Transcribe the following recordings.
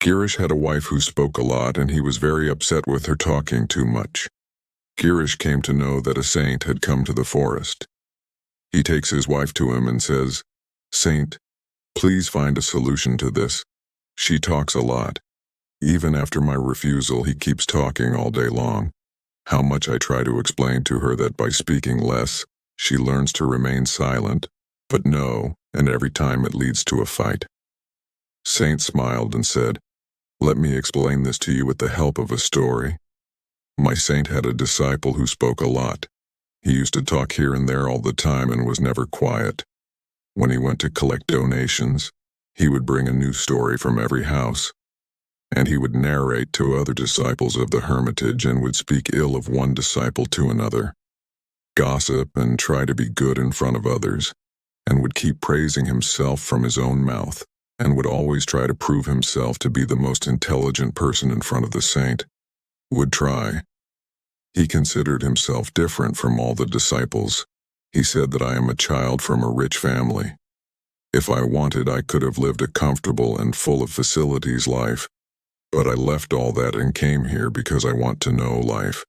Girish had a wife who spoke a lot, and he was very upset with her talking too much. Girish came to know that a saint had come to the forest. He takes his wife to him and says, "Saint, please find a solution to this. She talks a lot. Even after my refusal, he keeps talking all day long. How much I try to explain to her that by speaking less, she learns to remain silent, but no, and every time it leads to a fight." Saint smiled and said, "Let me explain this to you with the help of a story. My saint had a disciple who spoke a lot. He used to talk here and there all the time and was never quiet. When he went to collect donations, he would bring a new story from every house, and he would narrate to other disciples of the hermitage and would speak ill of one disciple to another, gossip and try to be good in front of others, and would keep praising himself from his own mouth, and would always try to prove himself to be the most intelligent person in front of the saint. Would try. He considered himself different from all the disciples. He said that I am a child from a rich family. If I wanted, I could have lived a comfortable and full of facilities life, but I left all that and came here because I want to know life."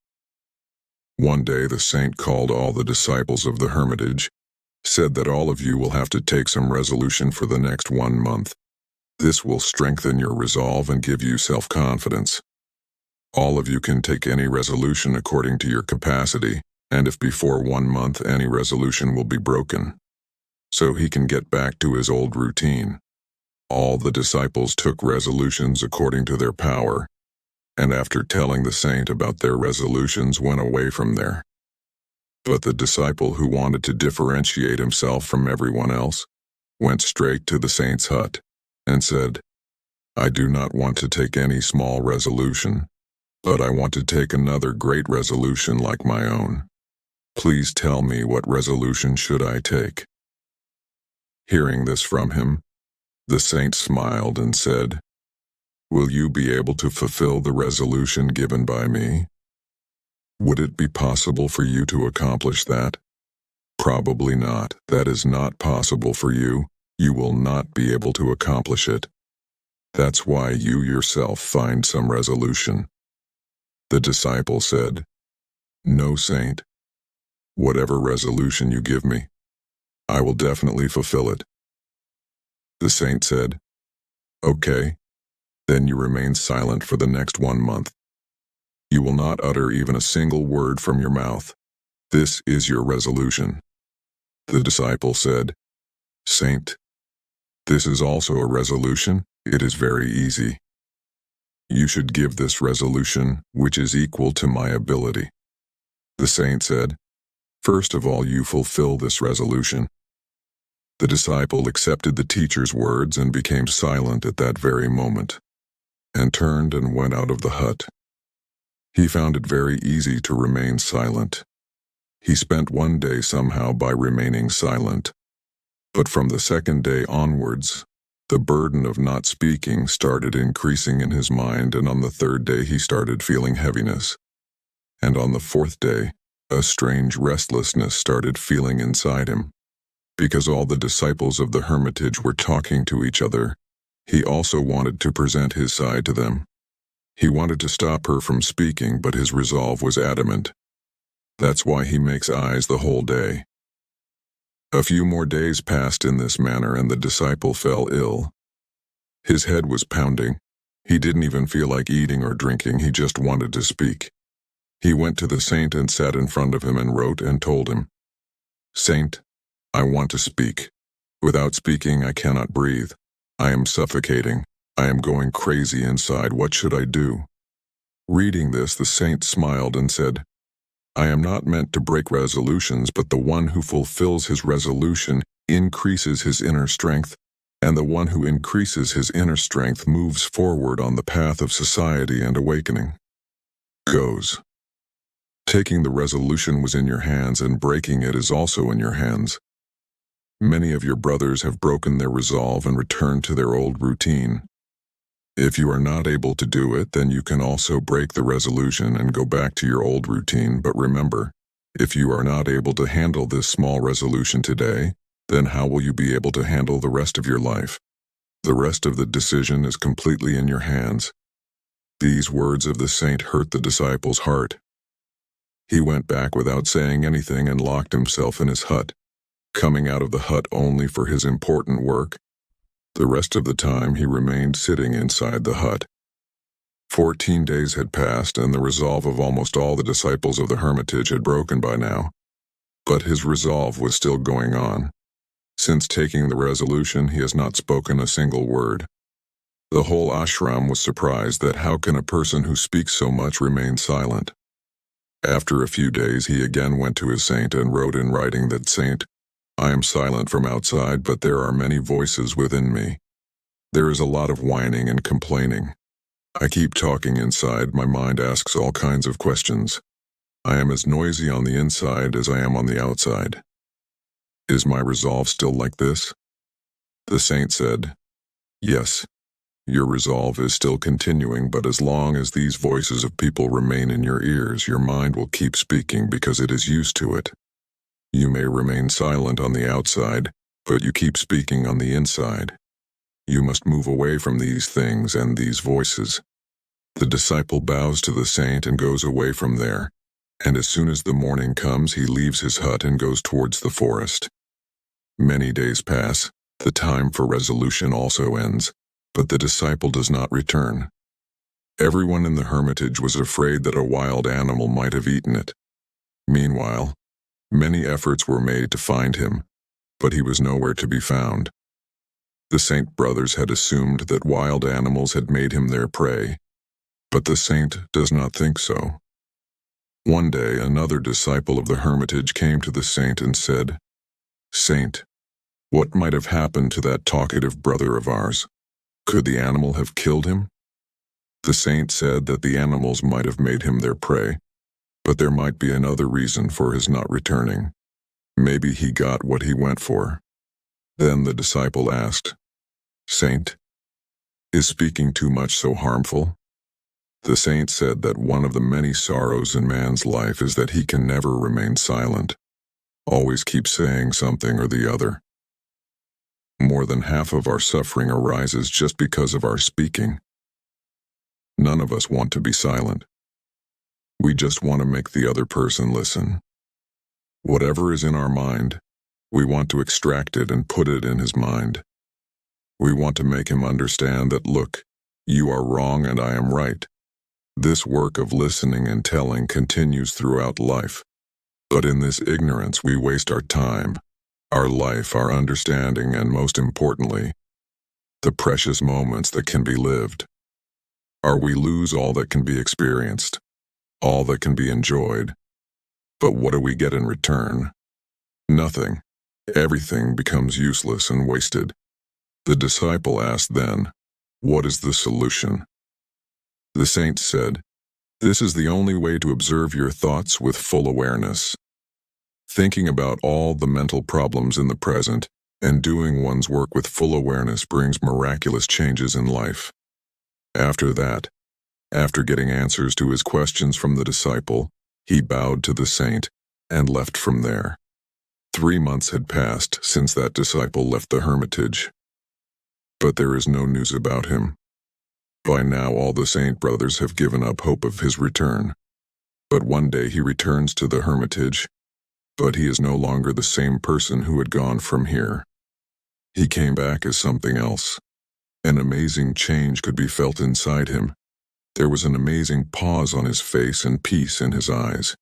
One day the saint called all the disciples of the hermitage, said that all of you will have to take some resolution for the next 1 month. This will strengthen your resolve and give you self-confidence. All of you can take any resolution according to your capacity, and if before 1 month any resolution will be broken, so he can get back to his old routine. All the disciples took resolutions according to their power, and after telling the saint about their resolutions went away from there. But the disciple who wanted to differentiate himself from everyone else went straight to the saint's hut and said, "I do not want to take any small resolution, but I want to take another great resolution like my own. Please tell me, what resolution should I take?" Hearing this from him, the saint smiled and said, "Will you be able to fulfill the resolution given by me? Would it be possible for you to accomplish that? Probably not. That is not possible for you. You will not be able to accomplish it. That's why you yourself find some resolution." The disciple said, "No, saint. Whatever resolution you give me, I will definitely fulfill it." The saint said, "Okay, then you remain silent for the next 1 month. You will not utter even a single word from your mouth. This is your resolution." The disciple said, "Saint, this is also a resolution. It is very easy. You should give this resolution, which is equal to my ability." The saint said, "First of all, you fulfill this resolution." The disciple accepted the teacher's words and became silent at that very moment, and turned and went out of the hut. He found it very easy to remain silent. He spent 1 day somehow by remaining silent, but from the 2nd day onwards, the burden of not speaking started increasing in his mind, and on the 3rd day he started feeling heaviness. And on the 4th day, a strange restlessness started feeling inside him. Because all the disciples of the hermitage were talking to each other, he also wanted to present his side to them. He wanted to stop her from speaking, but his resolve was adamant. That's why he makes eyes the whole day. A few more days passed in this manner, and the disciple fell ill. His head was pounding. He didn't even feel like eating or drinking, he just wanted to speak. He went to the saint and sat in front of him and wrote and told him, "Saint, I want to speak. Without speaking, I cannot breathe. I am suffocating. I am going crazy inside. What should I do?" Reading this, the saint smiled and said, "I am not meant to break resolutions, but the one who fulfills his resolution increases his inner strength, and the one who increases his inner strength moves forward on the path of society and awakening." Goes. Taking the resolution was in your hands, and breaking it is also in your hands. Many of your brothers have broken their resolve and returned to their old routine. If you are not able to do it, then you can also break the resolution and go back to your old routine. But remember, if you are not able to handle this small resolution today, then how will you be able to handle the rest of your life? The rest of the decision is completely in your hands." These words of the saint hurt the disciple's heart. He went back without saying anything and locked himself in his hut, coming out of the hut only for his important work. The rest of the time he remained sitting inside the hut. 14 days had passed, and the resolve of almost all the disciples of the hermitage had broken by now. But his resolve was still going on. Since taking the resolution, he has not spoken a single word. The whole ashram was surprised that how can a person who speaks so much remain silent. After a few days he again went to his saint and wrote in writing that, "Saint, I am silent from outside, but there are many voices within me. There is a lot of whining and complaining. I keep talking inside, my mind asks all kinds of questions. I am as noisy on the inside as I am on the outside. Is my resolve still like this?" The saint said, "Yes, your resolve is still continuing, but as long as these voices of people remain in your ears, your mind will keep speaking because it is used to it. You may remain silent on the outside, but you keep speaking on the inside. You must move away from these things and these voices." The disciple bows to the saint and goes away from there, and as soon as the morning comes, he leaves his hut and goes towards the forest. Many days pass, the time for resolution also ends, but the disciple does not return. Everyone in the hermitage was afraid that a wild animal might have eaten it. Meanwhile, many efforts were made to find him, but he was nowhere to be found. The saint brothers had assumed that wild animals had made him their prey, but the saint does not think so. One day, another disciple of the hermitage came to the saint and said, "Saint, what might have happened to that talkative brother of ours? Could the animal have killed him?" The saint said that the animals might have made him their prey, but there might be another reason for his not returning. Maybe he got what he went for. Then the disciple asked, "Saint, is speaking too much so harmful?" The saint said that one of the many sorrows in man's life is that he can never remain silent, always keep saying something or the other. More than half of our suffering arises just because of our speaking. None of us want to be silent. We just want to make the other person listen. Whatever is in our mind, we want to extract it and put it in his mind. We want to make him understand that, look, you are wrong and I am right. This work of listening and telling continues throughout life. But in this ignorance we waste our time, our life, our understanding, and most importantly, the precious moments that can be lived. We lose all that can be experienced, all that can be enjoyed. But what do we get in return? Nothing. Everything becomes useless and wasted. The disciple asked then, "What is the solution?" The saint said, "This is the only way to observe your thoughts with full awareness. Thinking about all the mental problems in the present and doing one's work with full awareness brings miraculous changes in life." After that, after getting answers to his questions from the disciple, he bowed to the saint and left from there. 3 months had passed since that disciple left the hermitage, but there is no news about him. By now all the saint brothers have given up hope of his return. But one day he returns to the hermitage, but he is no longer the same person who had gone from here. He came back as something else. An amazing change could be felt inside him. There was an amazing pause on his face and peace in his eyes.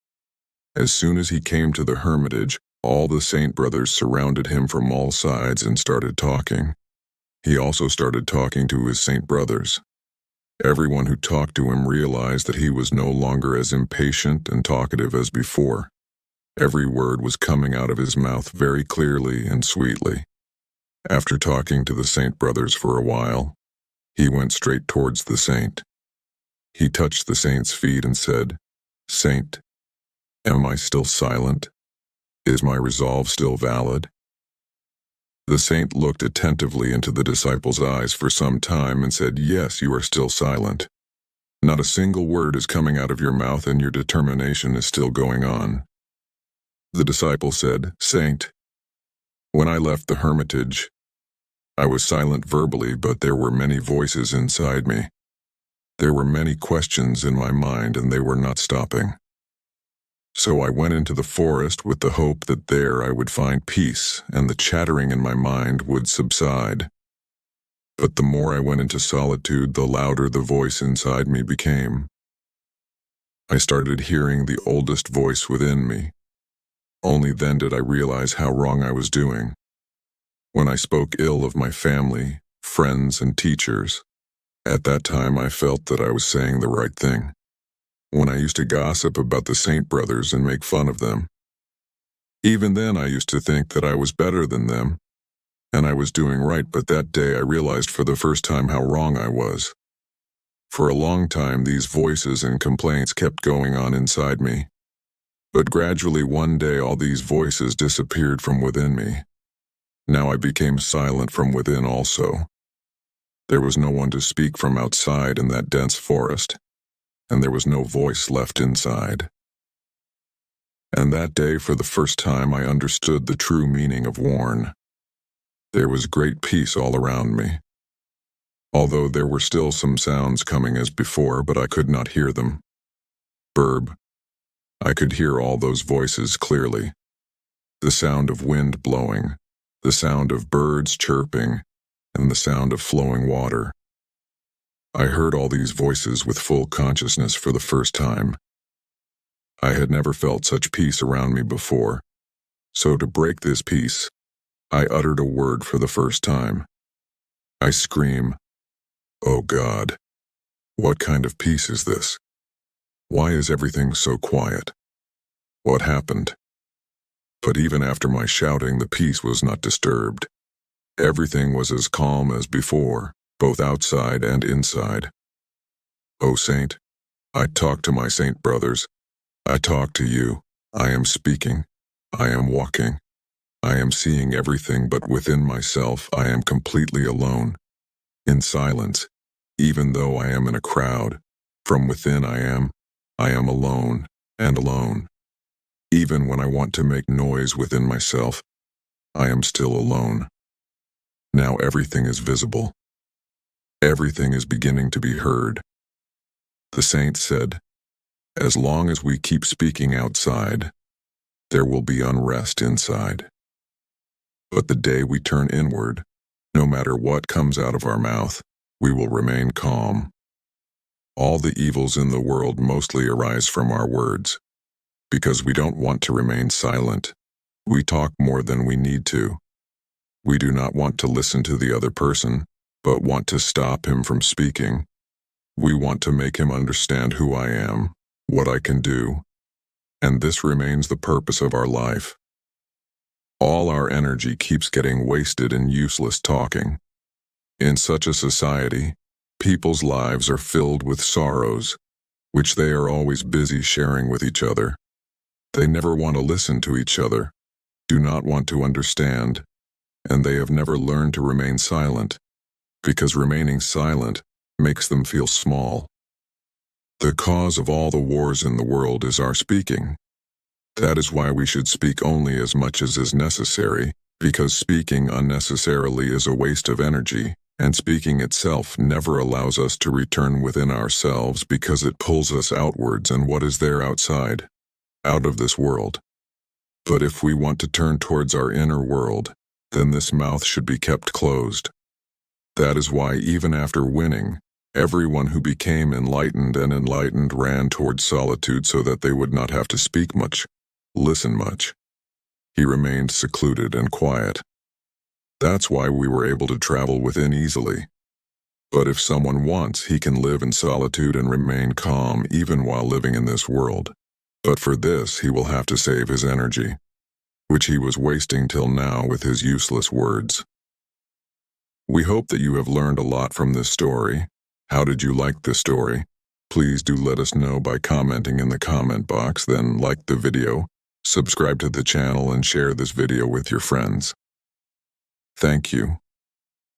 As soon as he came to the hermitage, all the saint brothers surrounded him from all sides and started talking. He also started talking to his saint brothers. Everyone who talked to him realized that he was no longer as impatient and talkative as before. Every word was coming out of his mouth very clearly and sweetly. After talking to the saint brothers for a while, he went straight towards the saint. He touched the saint's feet and said, "Saint, am I still silent? Is my resolve still valid?" The saint looked attentively into the disciple's eyes for some time and said, "Yes, you are still silent. Not a single word is coming out of your mouth and your determination is still going on." The disciple said, "Saint, when I left the hermitage, I was silent verbally, but there were many voices inside me. There were many questions in my mind, and they were not stopping. So I went into the forest with the hope that there I would find peace and the chattering in my mind would subside. But the more I went into solitude, the louder the voice inside me became. I started hearing the oldest voice within me. Only then did I realize how wrong I was doing. When I spoke ill of my family, friends, and teachers, at that time I felt that I was saying the right thing. When I used to gossip about the Saint brothers and make fun of them, even then I used to think that I was better than them, and I was doing right, but that day I realized for the first time how wrong I was. For a long time these voices and complaints kept going on inside me. But gradually one day all these voices disappeared from within me. Now I became silent from within also. There was no one to speak from outside in that dense forest, and there was no voice left inside. And that day for the first time I understood the true meaning of warn. There was great peace all around me. Although there were still some sounds coming as before, but I could not hear them. Burb. I could hear all those voices clearly. The sound of wind blowing, the sound of birds chirping, and the sound of flowing water. I heard all these voices with full consciousness for the first time. I had never felt such peace around me before. So to break this peace, I uttered a word for the first time. I scream, "Oh God, what kind of peace is this? Why is everything so quiet? What happened?" But even after my shouting, the peace was not disturbed. Everything was as calm as before, both outside and inside. "O Saint, I talk to my Saint brothers. I talk to you. I am speaking. I am walking. I am seeing everything, but within myself I am completely alone. In silence, even though I am in a crowd, from within I am alone and alone. Even when I want to make noise within myself, I am still alone. Now everything is visible. Everything is beginning to be heard." The saint said, "As long as we keep speaking outside, there will be unrest inside. But the day we turn inward, no matter what comes out of our mouth, we will remain calm. All the evils in the world mostly arise from our words. Because we don't want to remain silent, we talk more than we need to. We do not want to listen to the other person, but want to stop him from speaking. We want to make him understand who I am, what I can do, and this remains the purpose of our life. All our energy keeps getting wasted in useless talking. In such a society, people's lives are filled with sorrows, which they are always busy sharing with each other. They never want to listen to each other, do not want to understand, and they have never learned to remain silent, because remaining silent makes them feel small. The cause of all the wars in the world is our speaking. That is why we should speak only as much as is necessary, because speaking unnecessarily is a waste of energy, and speaking itself never allows us to return within ourselves because it pulls us outwards, and what is there outside? Out of this world. But if we want to turn towards our inner world, then this mouth should be kept closed. That is why even after winning, everyone who became enlightened ran towards solitude so that they would not have to speak much, listen much. He remained secluded and quiet. That's why we were able to travel within easily. But if someone wants, he can live in solitude and remain calm even while living in this world. But for this he will have to save his energy, which he was wasting till now with his useless words. We hope that you have learned a lot from this story. How did you like this story? Please do let us know by commenting in the comment box, then like the video, subscribe to the channel, and share this video with your friends. Thank you.